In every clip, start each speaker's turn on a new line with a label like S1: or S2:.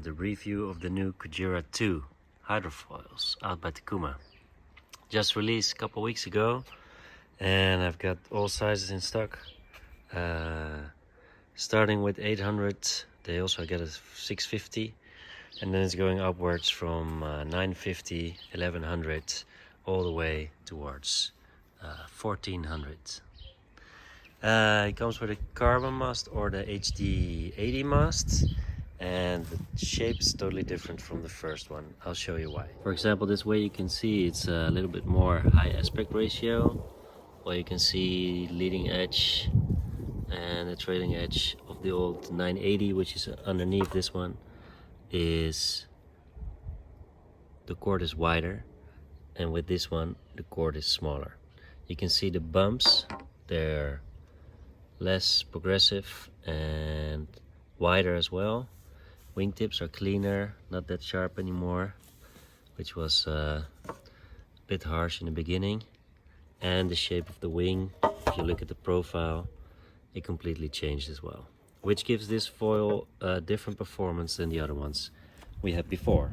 S1: the review of the new Kujira 2 hydrofoils out by Takuma. Just released a couple weeks ago, and I've got all sizes in stock. Starting with 800, they also get a 650, and then it's going upwards from 950, 1100, all the way towards 1400. It comes with a carbon mast or the HD 80 mast, and the shape is totally different from the first one. I'll show you why. For example, this way you can see it's a little bit more high aspect ratio, while you can see leading edge and the trailing edge of the old 980, which is underneath this one, is the cord is wider, and with this one the cord is smaller. You can see the bumps, they're less progressive and wider as well. Wingtips are cleaner, not that sharp anymore, which was a bit harsh in the beginning. And the shape of the wing, if you look at the profile, it completely changed as well, which gives this foil a different performance than the other ones we had before.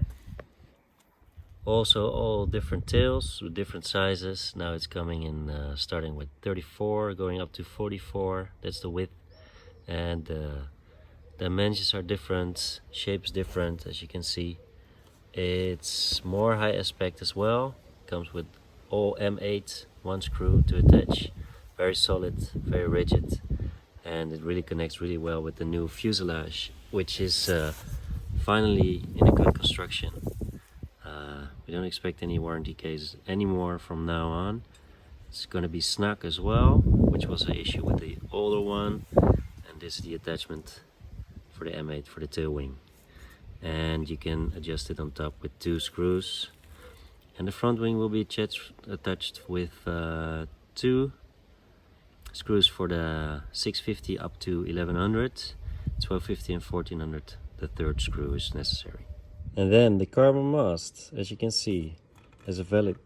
S1: Also all different tails with different sizes. Now it's coming in starting with 34 going up to 44. That's the width, and the dimensions are different, shapes different. As you can see, it's more high aspect as well. Comes with all M8, one screw to attach, very solid, very rigid, and it really connects really well with the new fuselage, which is finally in a good construction. We don't expect any warranty cases anymore from now on. It's going to be snug as well, which was an issue with the older one. And this is the attachment for the M8 for the tail wing. And you can adjust it on top with 2 screws. And the front wing will be attached with 2 screws for the 650 up to 1100, 1250 and 1400. The third screw is necessary. And then the carbon mast, as you can see, has a valid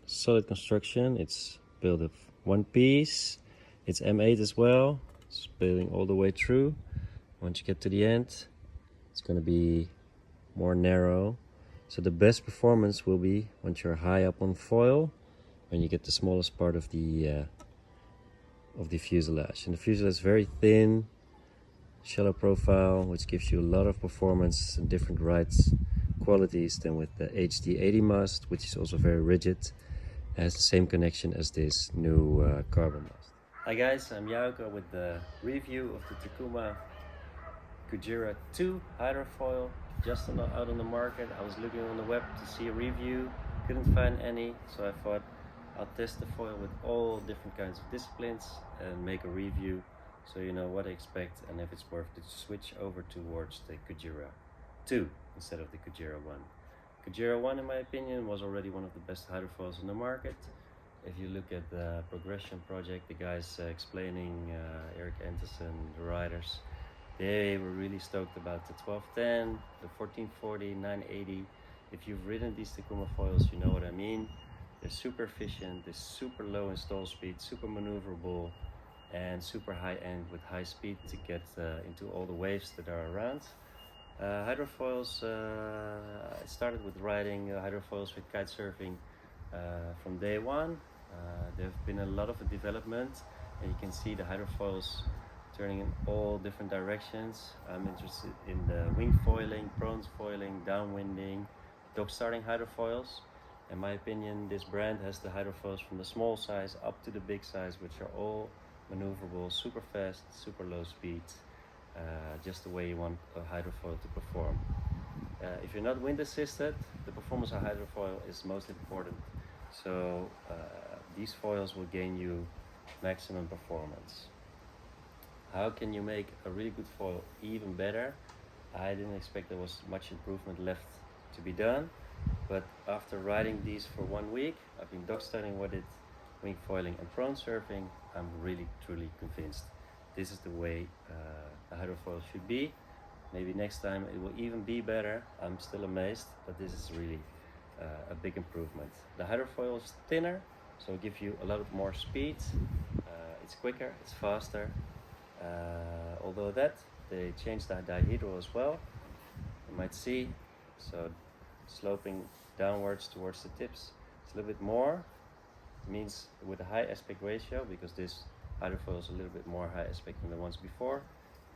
S1: solid construction. It's built of one piece. It's M8 as well. It's building all the way through. Once you get to the end, it's going to be more narrow. So the best performance will be once you're high up on foil, when you get the smallest part of the fuselage. And the fuselage is very thin, shallow profile, which gives you a lot of performance and different rides qualities than with the HD 80 mast, which is also very rigid. It has the same connection as this new carbon mast. Hi guys, I'm Jouke with the review of the Takuma Kujira 2 hydrofoil, just out on the market. I was looking on the web to see a review, couldn't find any, so I thought I'll test the foil with all different kinds of disciplines and make a review so you know what to expect and if it's worth to switch over towards the Kujira 2 instead of the Kujira 1. Kujira 1, in my opinion, was already one of the best hydrofoils on the market. If you look at the progression project, the guys explaining, Eric Anderson, the riders, they were really stoked about the 1210, the 1440, 980. If you've ridden these Takuma foils, you know what I mean. They're super efficient, they're super low install speed, super maneuverable, and super high end with high speed to get into all the waves that are around. Hydrofoils, I started with riding hydrofoils with kite surfing from day one. There have been a lot of development, and you can see the hydrofoils turning in all different directions. I'm interested in the wingfoiling, pronesurfing, downwinding, dockstarting hydrofoils. In my opinion, this brand has the hydrofoils from the small size up to the big size, which are all maneuverable, super fast, super low speed, just the way you want a hydrofoil to perform. If you're not wind assisted, the performance of hydrofoil is most important. So these foils will gain you maximum performance. How can you make a really good foil even better? I didn't expect there was much improvement left to be done, but after riding these for 1 week, I've been dockstarting with it, wingfoiling and pronesurfing, I'm really truly convinced this is the way a hydrofoil should be. Maybe next time it will even be better. I'm still amazed, but this is really a big improvement. The hydrofoil is thinner, so it gives you a lot more speed. It's quicker, it's faster. Although that, they changed the dihedral as well. you might see. So sloping downwards towards the tips. It's a little bit more. It means with a high aspect ratio, because this hydrofoil is a little bit more high aspect than the ones before.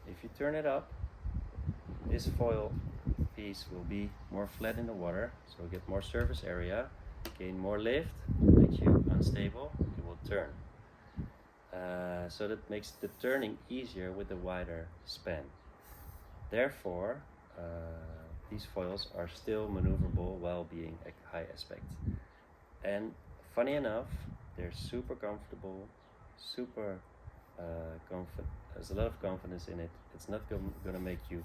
S1: If you turn it up, this foil piece will be more flat in the water, so we'll get more surface area, gain more lift, makes you unstable, it will turn. So that makes the turning easier with a wider span. Therefore, these foils are still maneuverable while being a high aspect. And funny enough, they're super comfortable, there's a lot of confidence in it. It's not going to make you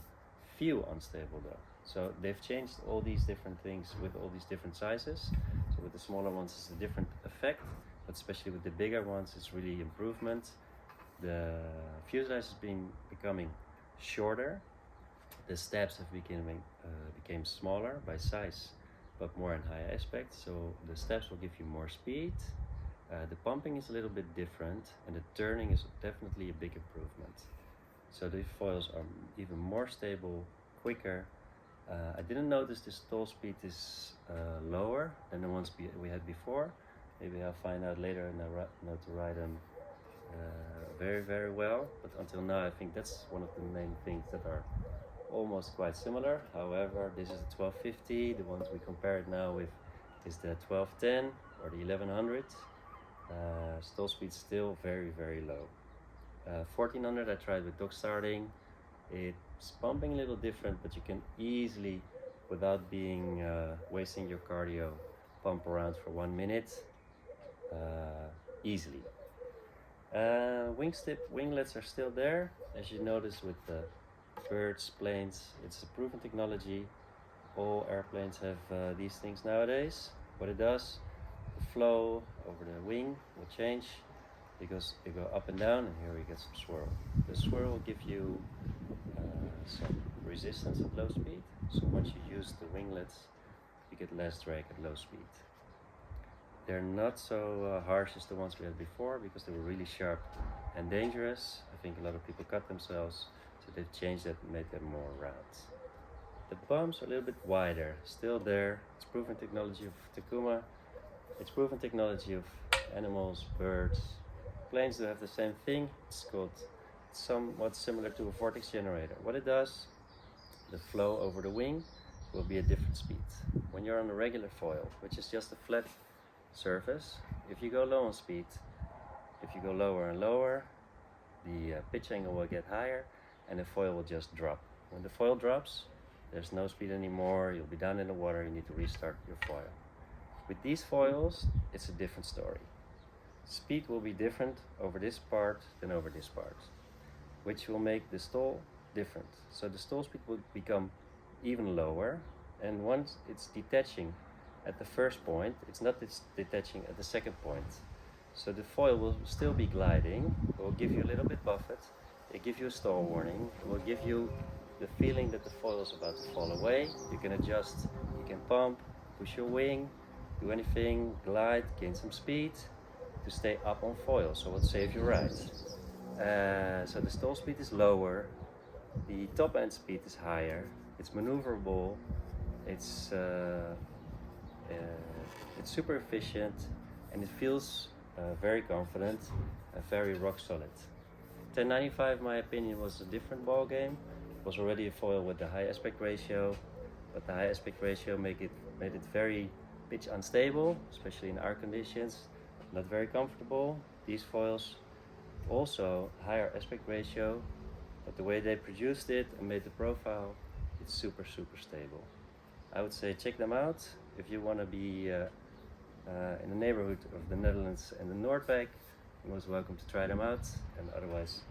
S1: feel unstable though. So they've changed all these different things with all these different sizes. So with the smaller ones it's a different effect, but especially with the bigger ones it's really improvement. The fuselage is becoming shorter. The stabs have became smaller by size, but more in high aspect. So the stabs will give you more speed. The pumping is a little bit different, and the turning is definitely a big improvement. So the foils are even more stable, quicker. I didn't notice the stall speed is lower than the ones we had before. Maybe I'll find out later and I know to ride them very, very well. But until now, I think that's one of the main things that are almost quite similar. However, this is the 1250. The ones we compare it now with is the 1210 or the 1100. Stall speed still very, very low. 1400 I tried with Dockstarting. It's pumping a little different, but you can easily, without being wasting your cardio, pump around for 1 minute easily. Winglets are still there, as you notice with the birds, planes. It's a proven technology. All airplanes have these things nowadays. What it does, the flow over the wing will change because you go up and down, and here we get some swirl. The swirl will give you some resistance at low speed. So once you use the winglets, you get less drag at low speed. They're not so harsh as the ones we had before because they were really sharp and dangerous. I think a lot of people cut themselves, so they've changed that and made them more round. The bumps are a little bit wider, still there. It's proven technology of Takuma. It's proven technology of animals, birds. Planes do have the same thing. It's called somewhat similar to a vortex generator. What it does, the flow over the wing will be at different speeds. When you're on a regular foil, which is just a flat surface, if you go low on speed, if you go lower and lower, the pitch angle will get higher and the foil will just drop. When the foil drops, there's no speed anymore, you'll be down in the water, you need to restart your foil. With these foils, it's a different story. Speed will be different over this part than over this part, which will make the stall different. So the stall speed will become even lower, and once it's detaching at the first point, it's not detaching at the second point. So the foil will still be gliding, it will give you a little bit buffet, it will give you a stall warning, it will give you the feeling that the foil is about to fall away. You can adjust, you can pump, push your wing, do anything, glide, gain some speed to stay up on foil, so it will save your ride. So the stall speed is lower, the top end speed is higher, it's maneuverable, it's super efficient, and it feels very confident and very rock solid. 1095, in my opinion, was a different ball game. It was already a foil with the high aspect ratio, but the high aspect ratio made it very pitch unstable, especially in our conditions. Not very comfortable. These foils also higher aspect ratio, but the way they produced it and made the profile, it's super stable. I would say check them out if you want to be in the neighborhood of the Netherlands and the Noordwijk. You're most welcome to try them out, and otherwise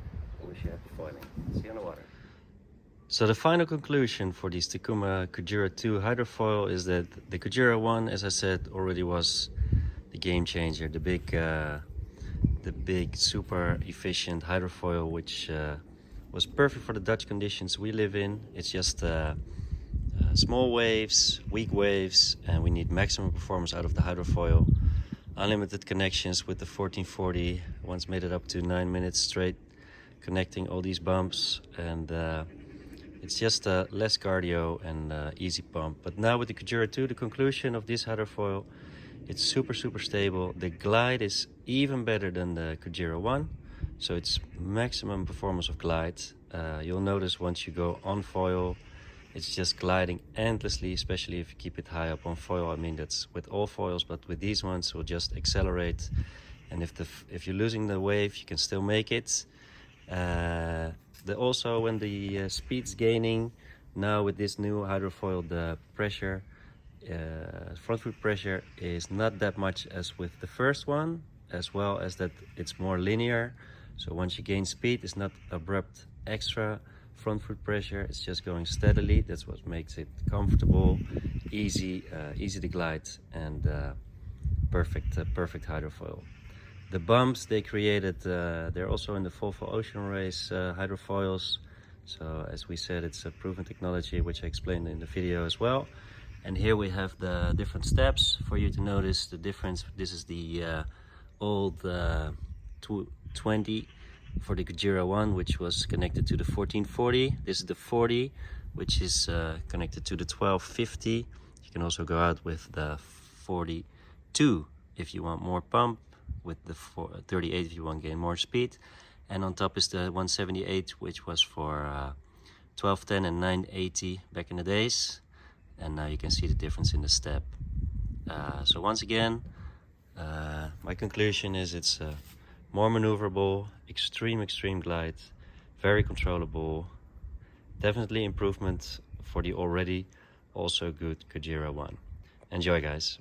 S1: I wish you happy foiling. See you on the water. So the final conclusion for this Takuma Kujira 2 hydrofoil is that the Kujira 1, as I said, already was the game changer, the big super efficient hydrofoil, which was perfect for the Dutch conditions we live in. It's just small waves, weak waves, and we need maximum performance out of the hydrofoil. Unlimited connections with the 1440. Once made it up to 9 minutes straight connecting all these bumps, and It's just less cardio and easy pump. But now with the Kujira 2, the conclusion of this hydrofoil, it's super stable. The glide is even better than the Kujira 1, so it's maximum performance of glide. You'll notice once you go on foil, it's just gliding endlessly, especially if you keep it high up on foil. I mean, that's with all foils, but with these ones, it will just accelerate. And if you're losing the wave, you can still make it. Also, when the speed's gaining, now with this new hydrofoil, the pressure, front foot pressure is not that much as with the first one, as well as that it's more linear. So once you gain speed, it's not abrupt extra front foot pressure, it's just going steadily. That's what makes it comfortable, easy to glide, and perfect hydrofoil. The bumps they created, they're also in the Volvo Ocean Race hydrofoils. So as we said, it's a proven technology, which I explained in the video as well. And here we have the different steps for you to notice the difference. This is the old 20 for the Kujira 1, which was connected to the 1440. This is the 40, which is connected to the 1250. You can also go out with the 42 if you want more pump, with the 38 if you want to gain more speed. And on top is the 178, which was for 1210 and 980 back in the days. And now you can see the difference in the step. So once again, my conclusion is it's more maneuverable, extreme glide, very controllable. Definitely improvement for the already also good Kujira 1. Enjoy, guys.